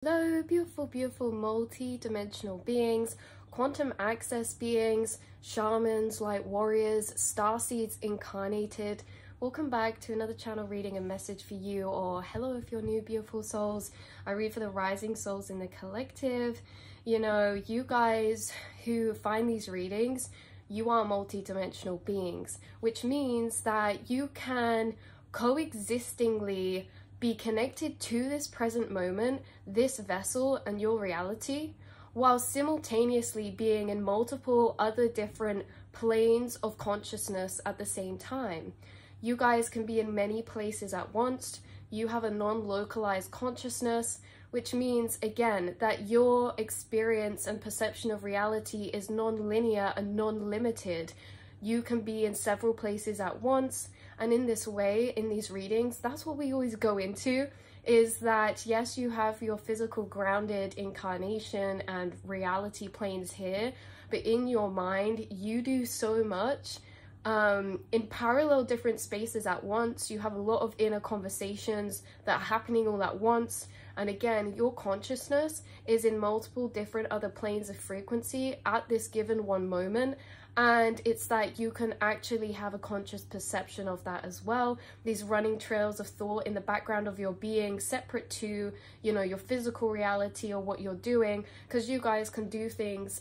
Hello, beautiful, beautiful multi-dimensional beings, quantum access beings, shamans, light warriors, starseeds incarnated. Welcome back to another channel reading a message for you, or hello if you're new, beautiful souls. I read for the rising souls in the collective. You know, you guys who find these readings, you are multi-dimensional beings, which means that you can coexistingly be connected to this present moment, this vessel and your reality, while simultaneously being in multiple other different planes of consciousness at the same time. You guys can be in many places at once. You have a non-localized consciousness, which means, again, that your experience and perception of reality is non-linear and non-limited. You can be in several places at once, and in this way, in these readings, that's what we always go into, is that yes, you have your physical grounded incarnation and reality planes here, but in your mind, you do so much in parallel different spaces at once. You have a lot of inner conversations that are happening all at once. And again, your consciousness is in multiple different other planes of frequency at this given one moment. And it's that you can actually have a conscious perception of that as well. These running trails of thought in the background of your being, separate to, you know, your physical reality or what you're doing, because you guys can do things,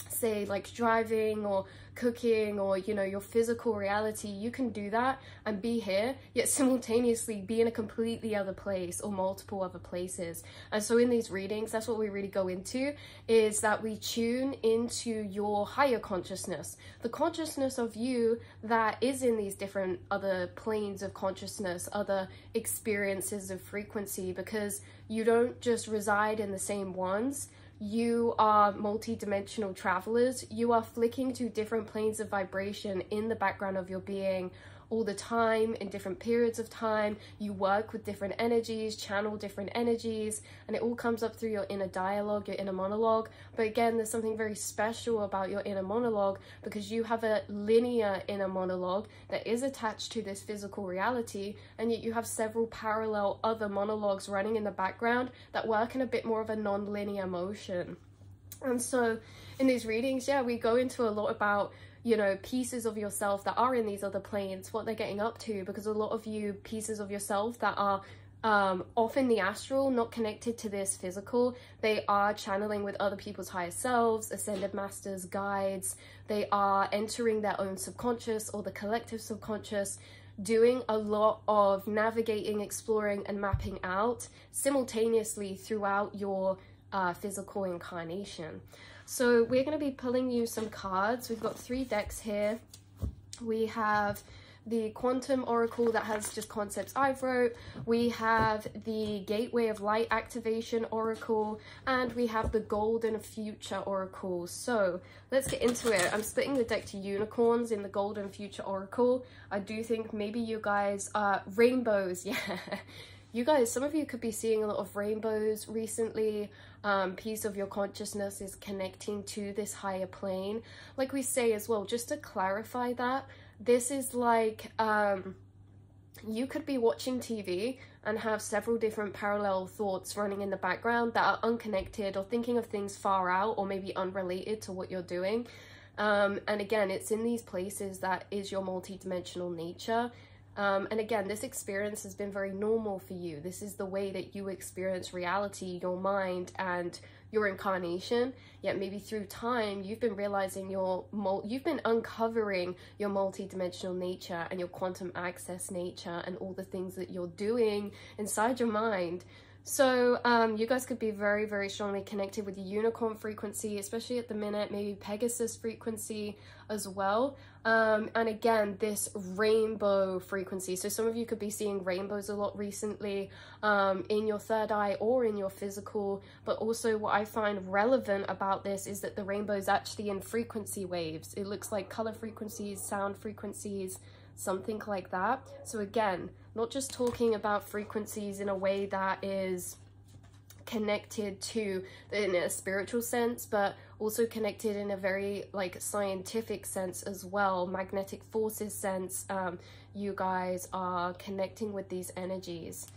say like driving or cooking or, you know, your physical reality. You can do that and be here, yet simultaneously be in a completely other place or multiple other places. And so in these readings, that's what we really go into, is that we tune into your higher consciousness, the consciousness of you that is in these different other planes of consciousness, other experiences of frequency, because you don't just reside in the same ones. You are multi-dimensional travelers. You are flicking to different planes of vibration in the background of your being all the time, in different periods of time. You work with different energies, channel different energies, and it all comes up through your inner dialogue, your inner monologue. But again, there's something very special about your inner monologue, because you have a linear inner monologue that is attached to this physical reality, and yet you have several parallel other monologues running in the background that work in a bit more of a non-linear motion. And so in these readings, yeah, we go into a lot about, you know, pieces of yourself that are in these other planes, what they're getting up to, because a lot of you, pieces of yourself that are off in the astral, not connected to this physical, they are channeling with other people's higher selves, ascended masters, guides. They are entering their own subconscious or the collective subconscious, doing a lot of navigating, exploring and mapping out simultaneously throughout your physical incarnation. So we're going to be pulling you some cards. We've got 3 decks here. We have the Quantum Oracle that has just concepts I've wrote. We have the Gateway of Light Activation Oracle, and we have the Golden Future Oracle. So let's get into it. I'm splitting the deck to unicorns in the Golden Future Oracle. I do think maybe you guys are rainbows. Yeah. You guys, some of you could be seeing a lot of rainbows recently. Piece of your consciousness is connecting to this higher plane. Like we say as well, just to clarify that, this is like, you could be watching TV and have several different parallel thoughts running in the background that are unconnected, or thinking of things far out or maybe unrelated to what you're doing. And again, it's in these places that is your multi-dimensional nature. And again, this experience has been very normal for you. This is the way that you experience reality, your mind and your incarnation. Yet maybe through time, you've been realizing you've been uncovering your multi-dimensional nature and your quantum access nature and all the things that you're doing inside your mind. So you guys could be very, very strongly connected with the unicorn frequency, especially at the minute, maybe Pegasus frequency as well. And again, this rainbow frequency. So some of you could be seeing rainbows a lot recently in your third eye or in your physical. But also what I find relevant about this is that the rainbow is actually in frequency waves. It looks like color frequencies, sound frequencies, something like that. So again, not just talking about frequencies in a way that is connected to in a spiritual sense, but also connected in a very like scientific sense as well, magnetic forces sense. You guys are connecting with these energies.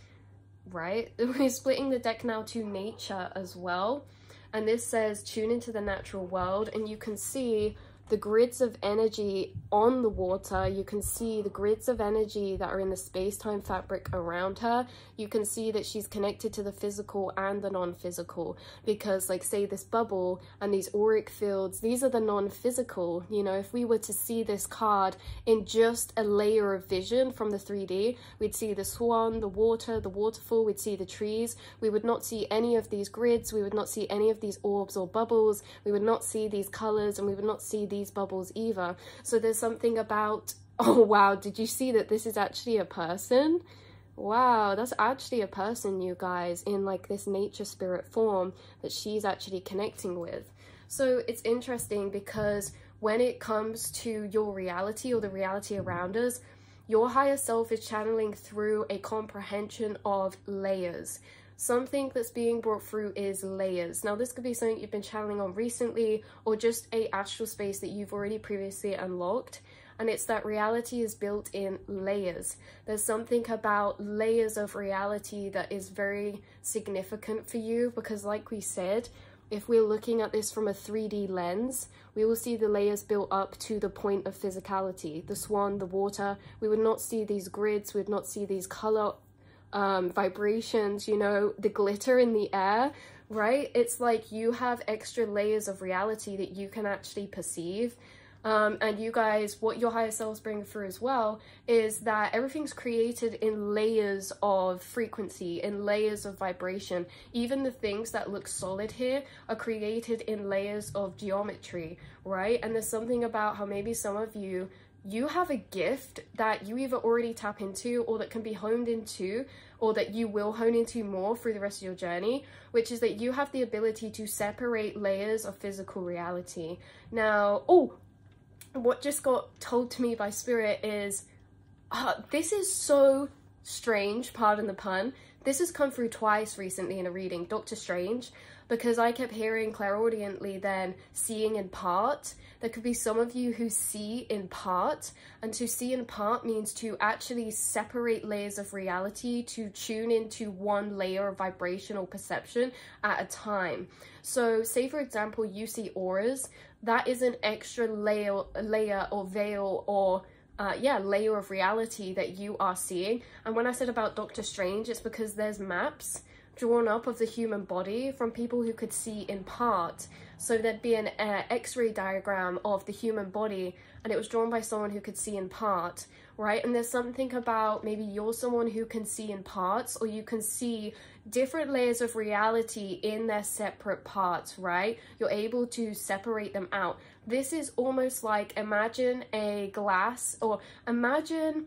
right? We're splitting the deck now to nature as well. And this says tune into the natural world, and you can see the grids of energy on the water. You can see the grids of energy that are in the space-time fabric around her. You can see that she's connected to the physical and the non-physical, because like say this bubble and these auric fields, these are the non-physical. You know, if we were to see this card in just a layer of vision from the 3D, we'd see the swan, the water, the waterfall, we'd see the trees. We would not see any of these grids, we would not see any of these orbs or bubbles, we would not see these colors, and we would not see these bubbles either. So there's something about, oh wow, did you see that this is actually a person? Wow, that's actually a person, you guys, in like this nature spirit form that she's actually connecting with. So it's interesting because when it comes to your reality or the reality around us, your higher self is channeling through a comprehension of layers. Something that's being brought through is layers. Now, this could be something you've been channeling on recently, or just a astral space that you've already previously unlocked. And it's that reality is built in layers. There's something about layers of reality that is very significant for you, because like we said, if we're looking at this from a 3D lens, we will see the layers built up to the point of physicality. The swan, the water, we would not see these grids, we would not see these color vibrations, you know, the glitter in the air, right? It's like you have extra layers of reality that you can actually perceive. And you guys, what your higher selves bring through as well is that everything's created in layers of frequency, in layers of vibration. Even the things that look solid here are created in layers of geometry, right? And there's something about how maybe some of you have a gift that you either already tap into, or that can be honed into, or that you will hone into more through the rest of your journey, which is that you have the ability to separate layers of physical reality. Now, what just got told to me by spirit is, this is so strange, pardon the pun. This has come through twice recently in a reading, Doctor Strange, because I kept hearing clairaudiently then seeing in part. There could be some of you who see in part, and to see in part means to actually separate layers of reality, to tune into one layer of vibrational perception at a time. So say for example, you see auras, that is an extra layer or veil or layer of reality that you are seeing. And when I said about Doctor Strange, it's because there's maps drawn up of the human body from people who could see in part. So there'd be an x-ray diagram of the human body, and it was drawn by someone who could see in part, right? And there's something about maybe you're someone who can see in parts, or you can see different layers of reality in their separate parts, right? You're able to separate them out. This is almost like, imagine a glass, or imagine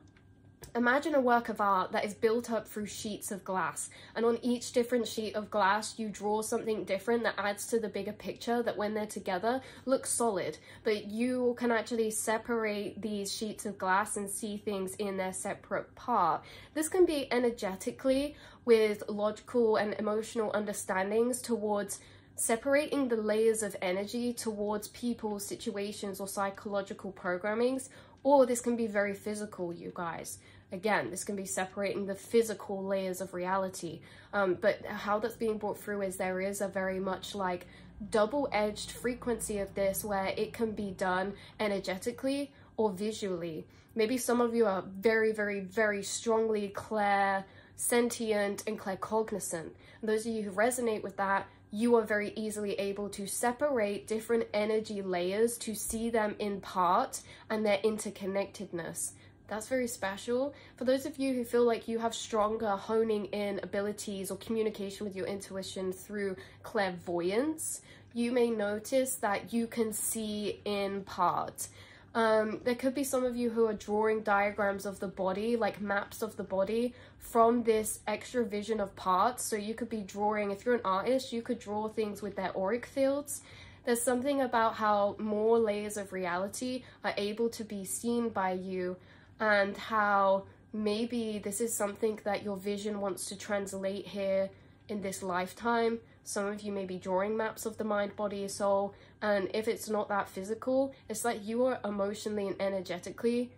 a work of art that is built up through sheets of glass, and on each different sheet of glass you draw something different that adds to the bigger picture that when they're together looks solid, but you can actually separate these sheets of glass and see things in their separate part. This can be energetically with logical and emotional understandings towards separating the layers of energy towards people, situations, or psychological programmings, or this can be very physical, you guys. Again, this can be separating the physical layers of reality. But how that's being brought through is there is a very much like double-edged frequency of this, where it can be done energetically or visually. Maybe some of you are very, very, very strongly clair-sentient and claircognizant. And those of you who resonate with that, you are very easily able to separate different energy layers to see them in part and their interconnectedness. That's very special. For those of you who feel like you have stronger honing in abilities or communication with your intuition through clairvoyance, you may notice that you can see in part. There could be some of you who are drawing diagrams of the body, like maps of the body, from this extra vision of parts. So you could be drawing, if you're an artist, you could draw things with their auric fields. There's something about how more layers of reality are able to be seen by you, and how maybe this is something that your vision wants to translate here in this lifetime. Some of you may be drawing maps of the mind, body, soul, and if it's not that physical, it's like you are emotionally and energetically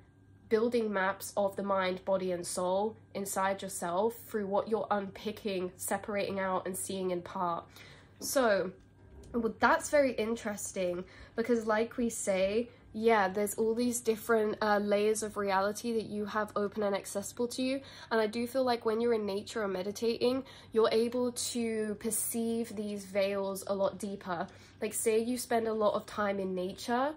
building maps of the mind, body, and soul inside yourself through what you're unpicking, separating out, and seeing in part. So, well, that's very interesting because, like we say, yeah, there's all these different layers of reality that you have open and accessible to you. And I do feel like when you're in nature or meditating, you're able to perceive these veils a lot deeper. Like, say you spend a lot of time in nature,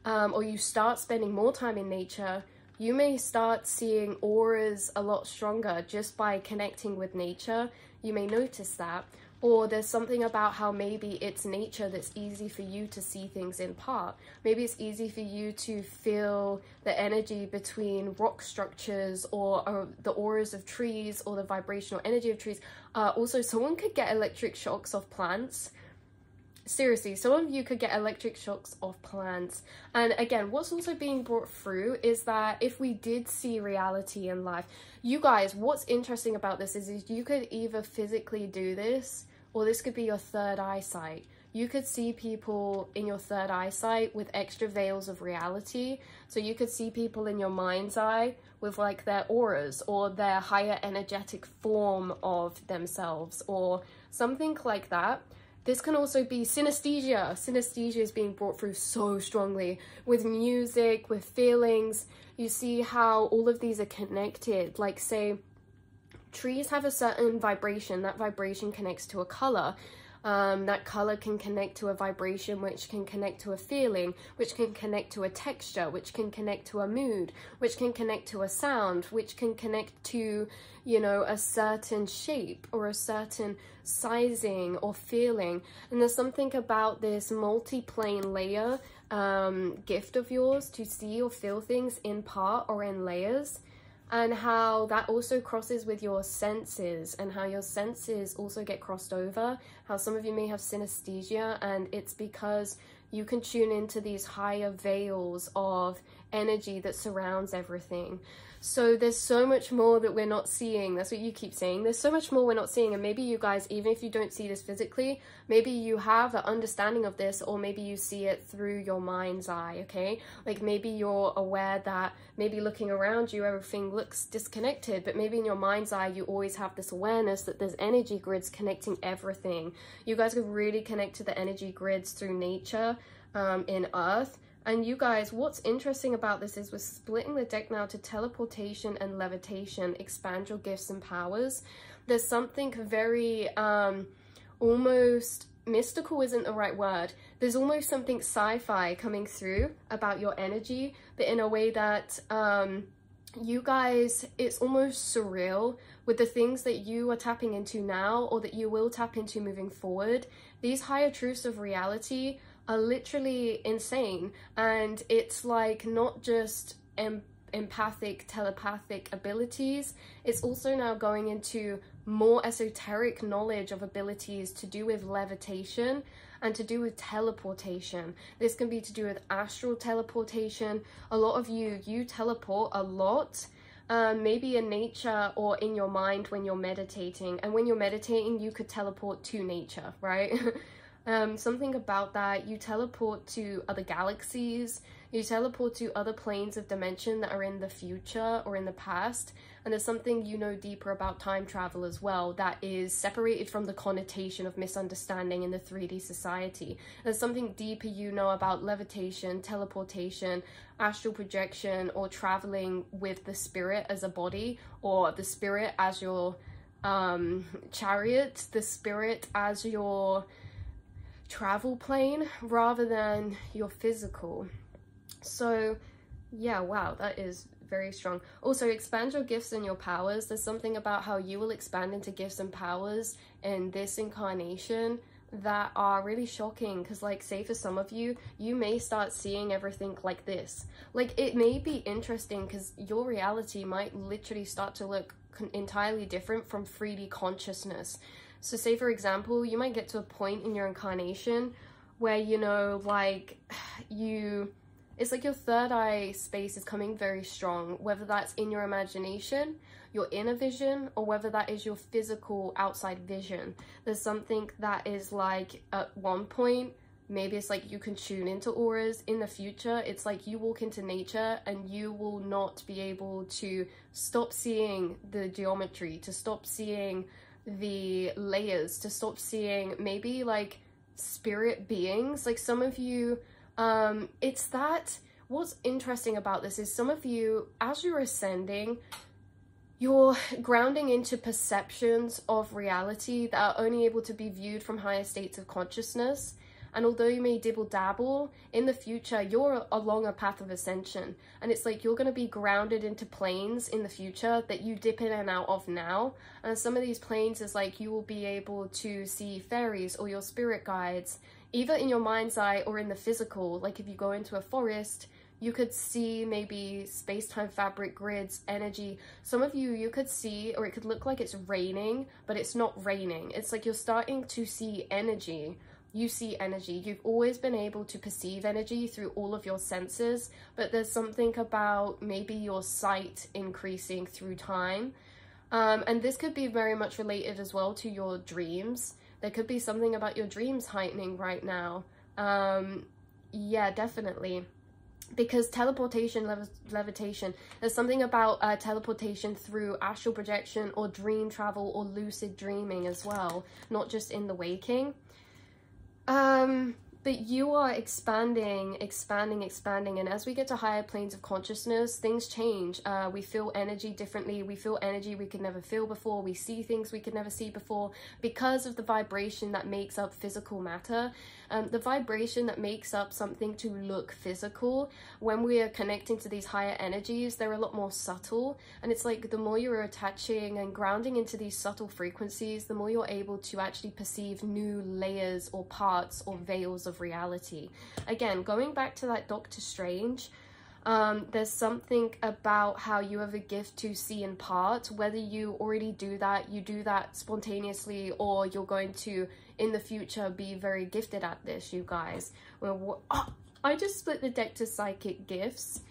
or you start spending more time in nature, you may start seeing auras a lot stronger just by connecting with nature. You may notice that. Or there's something about how maybe it's nature that's easy for you to see things in part. Maybe it's easy for you to feel the energy between rock structures or the auras of trees or the vibrational energy of trees. Also, someone could get electric shocks off plants. Seriously, some of you could get electric shocks off plants. And again, what's also being brought through is that if we did see reality in life, you guys, what's interesting about this is you could either physically do this, or this could be your third eyesight. You could see people in your third eyesight with extra veils of reality. So you could see people in your mind's eye with like their auras or their higher energetic form of themselves or something like that. This can also be synesthesia. Synesthesia is being brought through so strongly with music, with feelings. You see how all of these are connected. Like, say, trees have a certain vibration. That vibration connects to a color. That color can connect to a vibration, which can connect to a feeling, which can connect to a texture, which can connect to a mood, which can connect to a sound, which can connect to, you know, a certain shape or a certain sizing or feeling. And there's something about this multi-plane layer gift of yours to see or feel things in part or in layers. And how that also crosses with your senses and how your senses also get crossed over. How some of you may have synesthesia, and it's because you can tune into these higher veils of energy that surrounds everything. So there's so much more that we're not seeing. That's what you keep saying. There's so much more we're not seeing. And maybe you guys, even if you don't see this physically, maybe you have an understanding of this, or maybe you see it through your mind's eye, okay? Like maybe you're aware that maybe looking around you, everything looks disconnected, but maybe in your mind's eye, you always have this awareness that there's energy grids connecting everything. You guys could really connect to the energy grids through nature, in Earth. And you guys, what's interesting about this is we're splitting the deck now to teleportation and levitation, expand your gifts and powers. There's something very almost mystical isn't the right word. There's almost something sci-fi coming through about your energy, but in a way that you guys, it's almost surreal with the things that you are tapping into now or that you will tap into moving forward. These higher truths of reality are literally insane, and it's like not just empathic, telepathic abilities, it's also now going into more esoteric knowledge of abilities to do with levitation and to do with teleportation. This can be to do with astral teleportation. A lot of you teleport a lot, maybe in nature or in your mind when you're meditating. And when you're meditating, you could teleport to nature, right? Something about that, you teleport to other galaxies, you teleport to other planes of dimension that are in the future or in the past. And there's something you know deeper about time travel as well that is separated from the connotation of misunderstanding in the 3D society. There's something deeper you know about levitation, teleportation, astral projection, or traveling with the spirit as a body, or the spirit as your chariot, the spirit as your travel plane rather than your physical. So yeah, wow, that is very strong. Also, expand your gifts and your powers. There's something about how you will expand into gifts and powers in this incarnation that are really shocking, because like, say for some of you, you may start seeing everything like this. Like, it may be interesting because your reality might literally start to look entirely different from 3D consciousness. So say for example, you might get to a point in your incarnation where, you know, like it's like your third eye space is coming very strong, whether that's in your imagination, your inner vision, or whether that is your physical outside vision. There's something that is like, at one point, maybe it's like you can tune into auras in the future. It's like you walk into nature and you will not be able to stop seeing the geometry, to stop seeing the layers, to stop seeing maybe like spirit beings. Like some of you, it's that, what's interesting about this is some of you, as you're ascending, you're grounding into perceptions of reality that are only able to be viewed from higher states of consciousness. And although you may dibble dabble, in the future, you're along a path of ascension. And it's like you're going to be grounded into planes in the future that you dip in and out of now. And some of these planes is like you will be able to see fairies or your spirit guides, either in your mind's eye or in the physical. Like if you go into a forest, you could see maybe space-time fabric grids, energy. Some of you, you could see, or it could look like it's raining, but it's not raining. It's like you're starting to see energy. You see energy. You've always been able to perceive energy through all of your senses, but there's something about maybe your sight increasing through time. And this could be very much related as well to your dreams. There could be something about your dreams heightening right now. Yeah, definitely. Because teleportation, levitation, there's something about teleportation through astral projection or dream travel or lucid dreaming as well, not just in the waking. But you are expanding, and as we get to higher planes of consciousness, things change. We feel energy differently. We feel energy we could never feel before. We see things we could never see before because of the vibration that makes up physical matter. The vibration that makes up something to look physical, when we are connecting to these higher energies, they're a lot more subtle. And it's like the more you're attaching and grounding into these subtle frequencies, the more you're able to actually perceive new layers or parts or veils of reality. Again, going back to that Doctor Strange, there's something about how you have a gift to see in part, whether you already do that, you do that spontaneously, or you're going to in the future be very gifted at this, you guys. Well, I just split the deck to psychic gifts.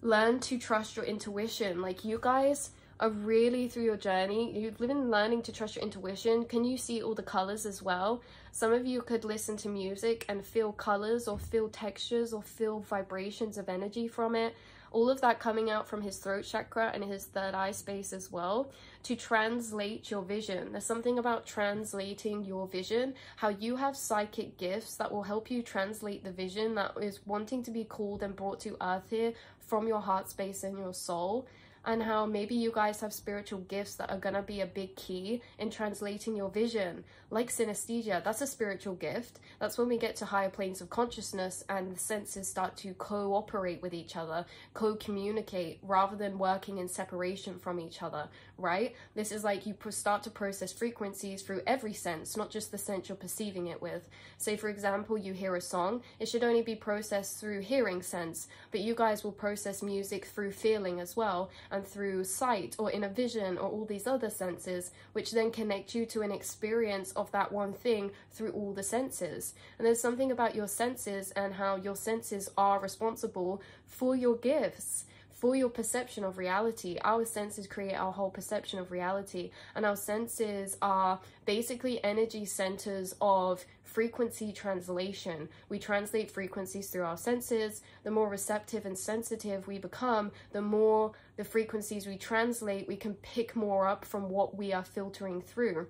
Learn to trust your intuition. Like you guys are really, through your journey, you've been learning to trust your intuition. Can you see all the colors as well? Some of you could listen to music and feel colors or feel textures or feel vibrations of energy from it. All of that coming out from his throat chakra and his third eye space as well, to translate your vision. There's something about translating your vision, how you have psychic gifts that will help you translate the vision that is wanting to be called and brought to earth here from your heart space and your soul. And how maybe you guys have spiritual gifts that are gonna be a big key in translating your vision. Like synesthesia, that's a spiritual gift. That's when we get to higher planes of consciousness and the senses start to cooperate with each other, co-communicate, rather than working in separation from each other, right? This is like you start to process frequencies through every sense, not just the sense you're perceiving it with. Say, for example, you hear a song, it should only be processed through hearing sense, but you guys will process music through feeling as well, and through sight or inner vision or all these other senses, which then connect you to an experience of that one thing through all the senses. And there's something about your senses and how your senses are responsible for your gifts, for your perception of reality. Our senses create our whole perception of reality, and our senses are basically energy centers of frequency translation. We translate frequencies through our senses. The more receptive and sensitive we become, the more the frequencies we translate, we can pick more up from what we are filtering through.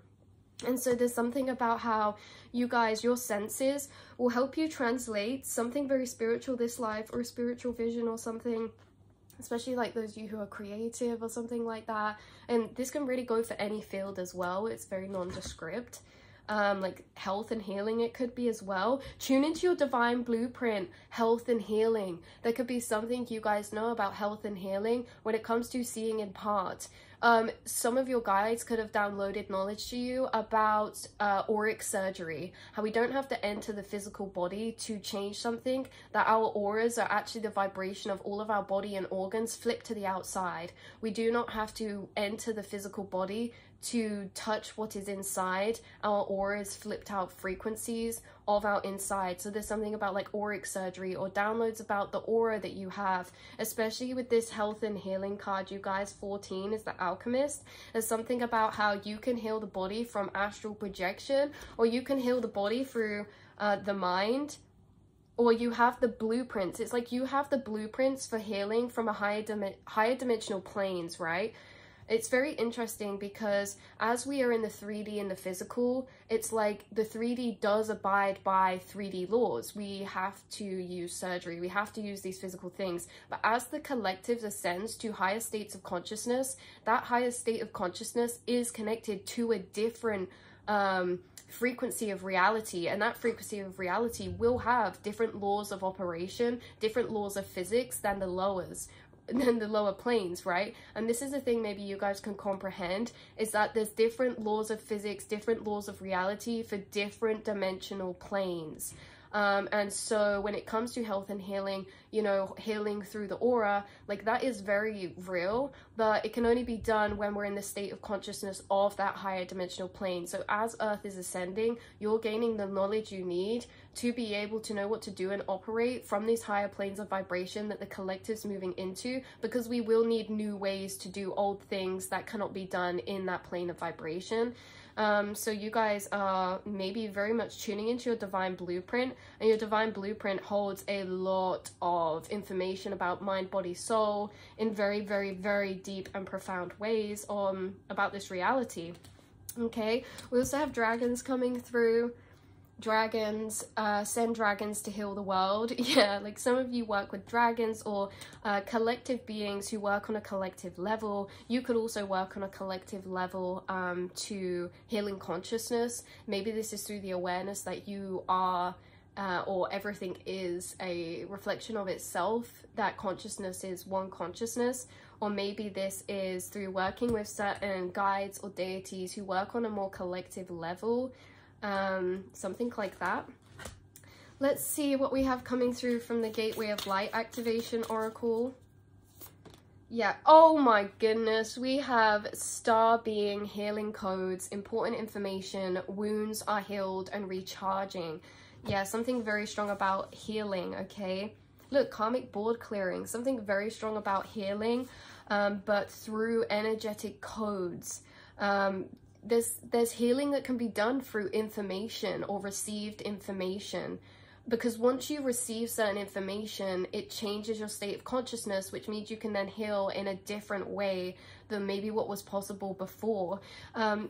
And so there's something about how you guys, your senses will help you translate something very spiritual this life, or a spiritual vision or something, especially like those of you who are creative or something like that. And this can really go for any field as well. It's very nondescript. Like health and healing, it could be as well. Tune into your divine blueprint, health and healing. There could be something you guys know about health and healing when it comes to seeing in part. Some of your guides could have downloaded knowledge to you about auric surgery, how we don't have to enter the physical body to change something, that our auras are actually the vibration of all of our body and organs flipped to the outside. We do not have to enter the physical body to touch what is inside. Our auras flipped out frequencies of our inside. So there's something about like auric surgery or downloads about the aura that you have, especially with this health and healing card, you guys. 14 is the Alchemist. There's something about how you can heal the body from astral projection, or you can heal the body through the mind, or you have the blueprints. It's like you have the blueprints for healing from a higher dimensional planes, right? It's very interesting because as we are in the 3D and the physical, it's like the 3D does abide by 3D laws. We have to use surgery, we have to use these physical things. But as the collective ascends to higher states of consciousness, that higher state of consciousness is connected to a different frequency of reality, and that frequency of reality will have different laws of operation, different laws of physics than the lower planes, right? And this is the thing maybe you guys can comprehend, is that there's different laws of physics, different laws of reality for different dimensional planes. And so when it comes to health and healing, you know, healing through the aura, like that is very real, but it can only be done when we're in the state of consciousness of that higher dimensional plane. So as Earth is ascending, you're gaining the knowledge you need to be able to know what to do and operate from these higher planes of vibration that the collective's moving into, because we will need new ways to do old things that cannot be done in that plane of vibration. So you guys are maybe very much tuning into your divine blueprint, and your divine blueprint holds a lot of information about mind, body, soul in very, very, very deep and profound ways about this reality. Okay, we also have dragons coming through. Dragons, send dragons to heal the world. Yeah, like some of you work with dragons, or collective beings who work on a collective level. You could also work on a collective level to healing consciousness. Maybe this is through the awareness that you are or everything is a reflection of itself, that consciousness is one consciousness. Or maybe this is through working with certain guides or deities who work on a more collective level. Something like that. Let's see what we have coming through from the Gateway of Light Activation Oracle. Yeah, oh my goodness, we have Star Being, healing codes, important information, wounds are healed and recharging. Yeah, something very strong about healing, okay? Look, karmic board clearing, something very strong about healing, but through energetic codes. There's healing that can be done through information or received information, because once you receive certain information, it changes your state of consciousness, which means you can then heal in a different way than maybe what was possible before.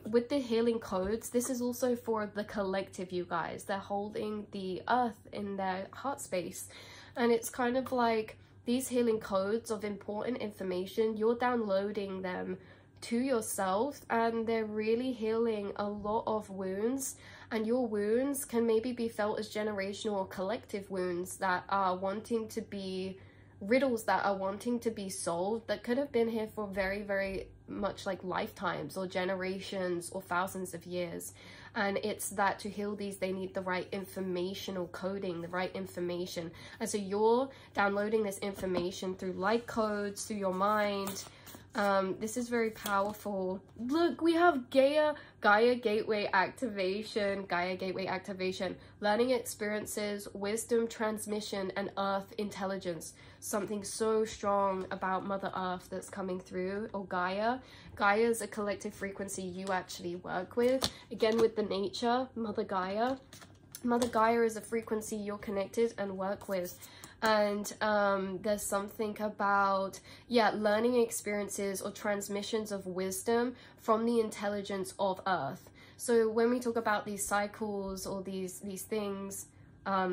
With the healing codes, this is also for the collective, you guys. They're holding the earth in their heart space, and it's kind of like these healing codes of important information, you're downloading them to yourself, and they're really healing a lot of wounds. And your wounds can maybe be felt as generational or collective wounds that are wanting to be riddles that are wanting to be solved, that could have been here for very, very much like lifetimes or generations or thousands of years. And it's that to heal these, they need the right informational coding, the right information. And so you're downloading this information through light codes, through your mind. This is very powerful. Look, we have Gaia Gateway Activation, learning experiences, wisdom transmission, and earth intelligence. Something so strong about Mother Earth that's coming through, or Gaia. Gaia is a collective frequency you actually work with. Again, with the nature, Mother Gaia. Mother Gaia is a frequency you're connected and work with. And there's something about, yeah, learning experiences or transmissions of wisdom from the intelligence of Earth. So when we talk about these cycles or these things,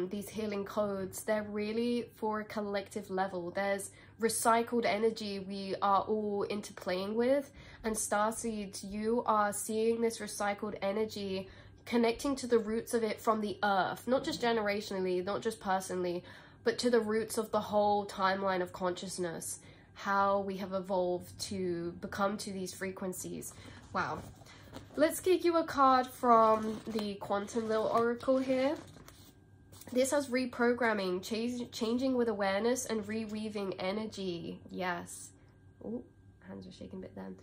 these healing codes, they're really for a collective level. There's recycled energy we are all interplaying with, and starseeds, you are seeing this recycled energy connecting to the roots of it from the earth, not just generationally, not just personally, but to the roots of the whole timeline of consciousness, how we have evolved to become to these frequencies. Wow. Let's get you a card from the Quantum Little Oracle here. This has reprogramming, changing with awareness, and reweaving energy. Yes. Oh, hands are shaking a bit then.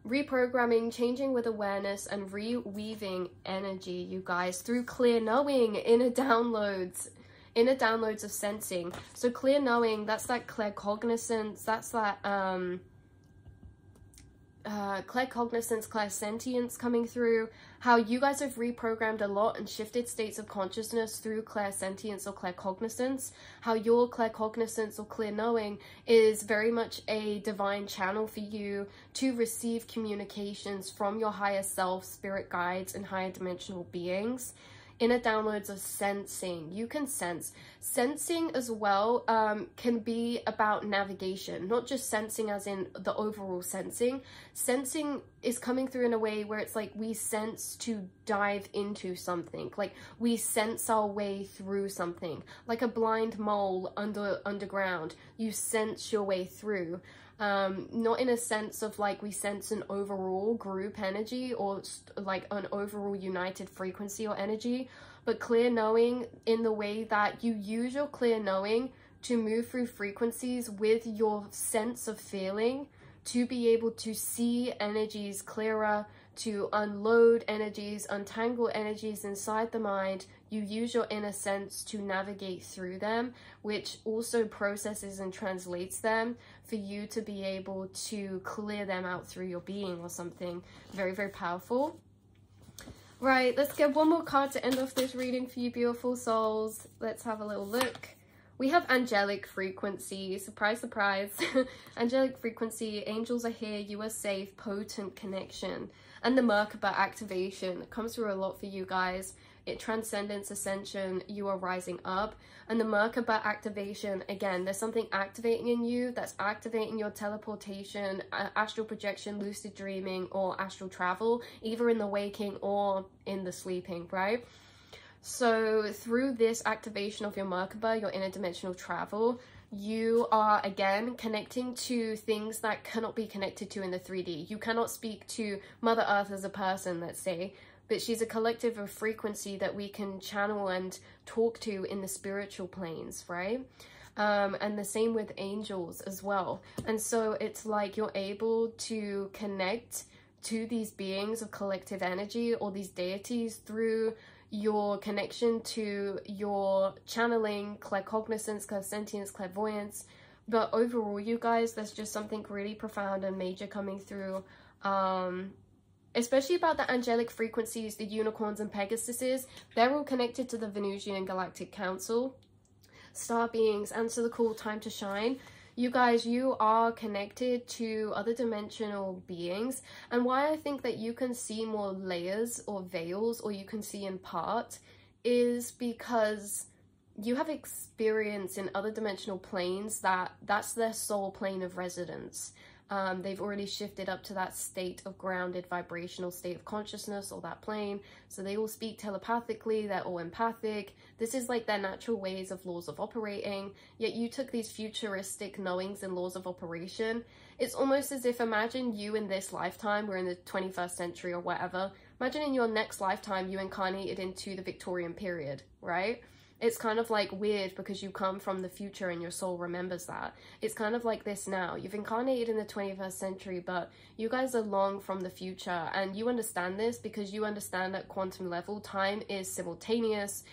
reprogramming, changing with awareness, and reweaving energy, you guys, through clear knowing, inner downloads of sensing. So clear knowing, that's that claircognizance, that's that claircognizance, clairsentience coming through. How you guys have reprogrammed a lot and shifted states of consciousness through clairsentience or claircognizance. How your claircognizance or clear knowing is very much a divine channel for you to receive communications from your higher self, spirit guides, and higher dimensional beings. Inner downloads of sensing. You can sense. Sensing as well can be about navigation, not just sensing as in the overall sensing. Sensing is coming through in a way where it's like we sense to dive into something, like we sense our way through something, like a blind mole underground. You sense your way through. Not in a sense of like we sense an overall group energy or like an overall united frequency or energy, but clear knowing in the way that you use your clear knowing to move through frequencies with your sense of feeling, to be able to see energies clearer, to unload energies, untangle energies inside the mind. You use your inner sense to navigate through them, which also processes and translates them for you to be able to clear them out through your being or something. Very, very powerful. Right, let's get one more card to end off this reading for you beautiful souls. Let's have a little look. We have angelic frequency. Surprise, surprise. Angelic frequency. Angels are here. You are safe. Potent connection. And the Merkaba activation. It comes through a lot for you guys. It transcendence, ascension. You are rising up. And the Merkaba activation. Again, there's something activating in you that's activating your teleportation, astral projection, lucid dreaming, or astral travel, either in the waking or in the sleeping, right? So through this activation of your Merkaba, your interdimensional travel, you are again connecting to things that cannot be connected to in the 3D. You cannot speak to Mother Earth as a person, let's say, but she's a collective of frequency that we can channel and talk to in the spiritual planes, right? And the same with angels as well. And so it's like you're able to connect to these beings of collective energy or these deities through your connection to your channeling, claircognizance, clairsentience, clairvoyance. But overall, you guys, there's just something really profound and major coming through, especially about the angelic frequencies, the unicorns and Pegasuses. They're all connected to the Venusian Galactic Council. Star beings, answer the call, time to shine. You guys, you are connected to other dimensional beings, and why I think that you can see more layers or veils, or you can see in part, is because you have experience in other dimensional planes that's their soul plane of residence. They've already shifted up to that state of grounded vibrational state of consciousness, or that plane. So they all speak telepathically, they're all empathic. This is like their natural ways of laws of operating. Yet you took these futuristic knowings and laws of operation. It's almost as if, imagine you in this lifetime, we're in the 21st century or whatever. Imagine in your next lifetime, you incarnated into the Victorian period, right? It's kind of like weird because you come from the future and your soul remembers that. It's kind of like this now. You've incarnated in the 21st century, but you guys are long from the future, and you understand this because you understand at quantum level, time is simultaneous.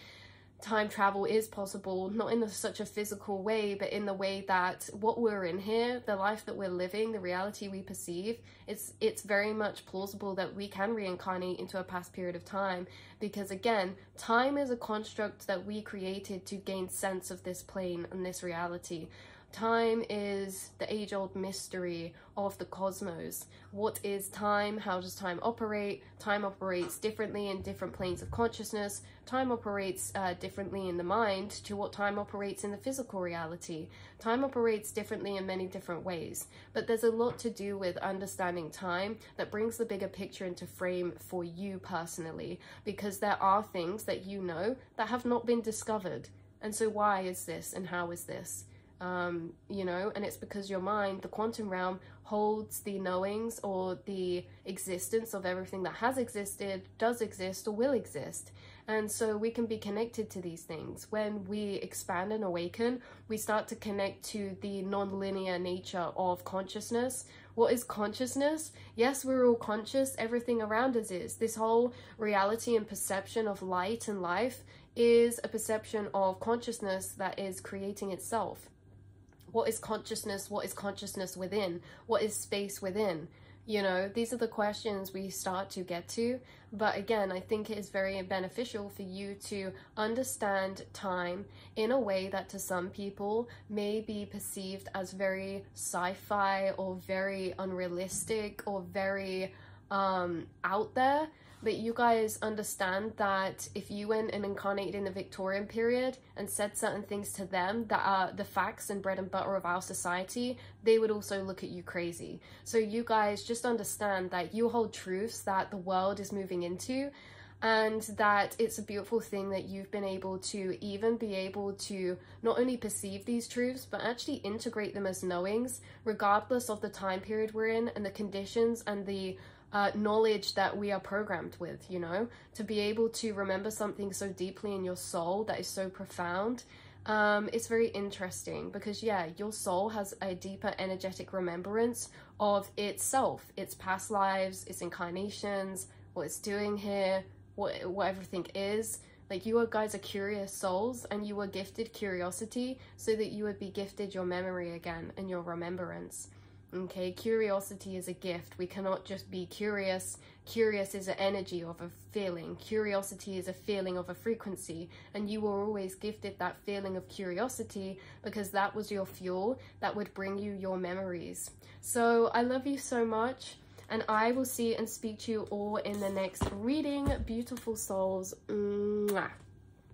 Time travel is possible, not in such a physical way, but in the way that what we're in here, the life that we're living, the reality we perceive, it's very much plausible that we can reincarnate into a past period of time, because again, time is a construct that we created to gain sense of this plane and this reality. Time is the age-old mystery of the cosmos. What is time? How does time operate? Time operates differently in different planes of consciousness. Time operates differently in the mind to what time operates in the physical reality. Time operates differently in many different ways. But there's a lot to do with understanding time that brings the bigger picture into frame for you personally, because there are things that you know that have not been discovered. And so why is this and how is this? You know, and it's because your mind, the quantum realm, holds the knowings or the existence of everything that has existed, does exist, or will exist. And so we can be connected to these things. When we expand and awaken, we start to connect to the non-linear nature of consciousness. What is consciousness? Yes, we're all conscious. Everything around us is. This whole reality and perception of light and life is a perception of consciousness that is creating itself. What is consciousness? What is consciousness within? What is space within? You know, these are the questions we start to get to. But again, I think it is very beneficial for you to understand time in a way that to some people may be perceived as very sci-fi or very unrealistic or very out there. But you guys understand that if you went and incarnated in the Victorian period and said certain things to them that are the facts and bread and butter of our society, they would also look at you crazy. So you guys just understand that you hold truths that the world is moving into, and that it's a beautiful thing that you've been able to even be able to not only perceive these truths, but actually integrate them as knowings, regardless of the time period we're in and the conditions and the knowledge that we are programmed with, you know, to be able to remember something so deeply in your soul that is so profound. It's very interesting because, yeah, your soul has a deeper energetic remembrance of itself, its past lives, its incarnations, what it's doing here, what everything is. Like, you guys are curious souls, and you were gifted curiosity so that you would be gifted your memory again and your remembrance. Okay, curiosity is a gift. We cannot just be curious. Curious is an energy of a feeling. Curiosity is a feeling of a frequency. And you were always gifted that feeling of curiosity because that was your fuel that would bring you your memories. So I love you so much. And I will see and speak to you all in the next reading. Beautiful souls. Mwah.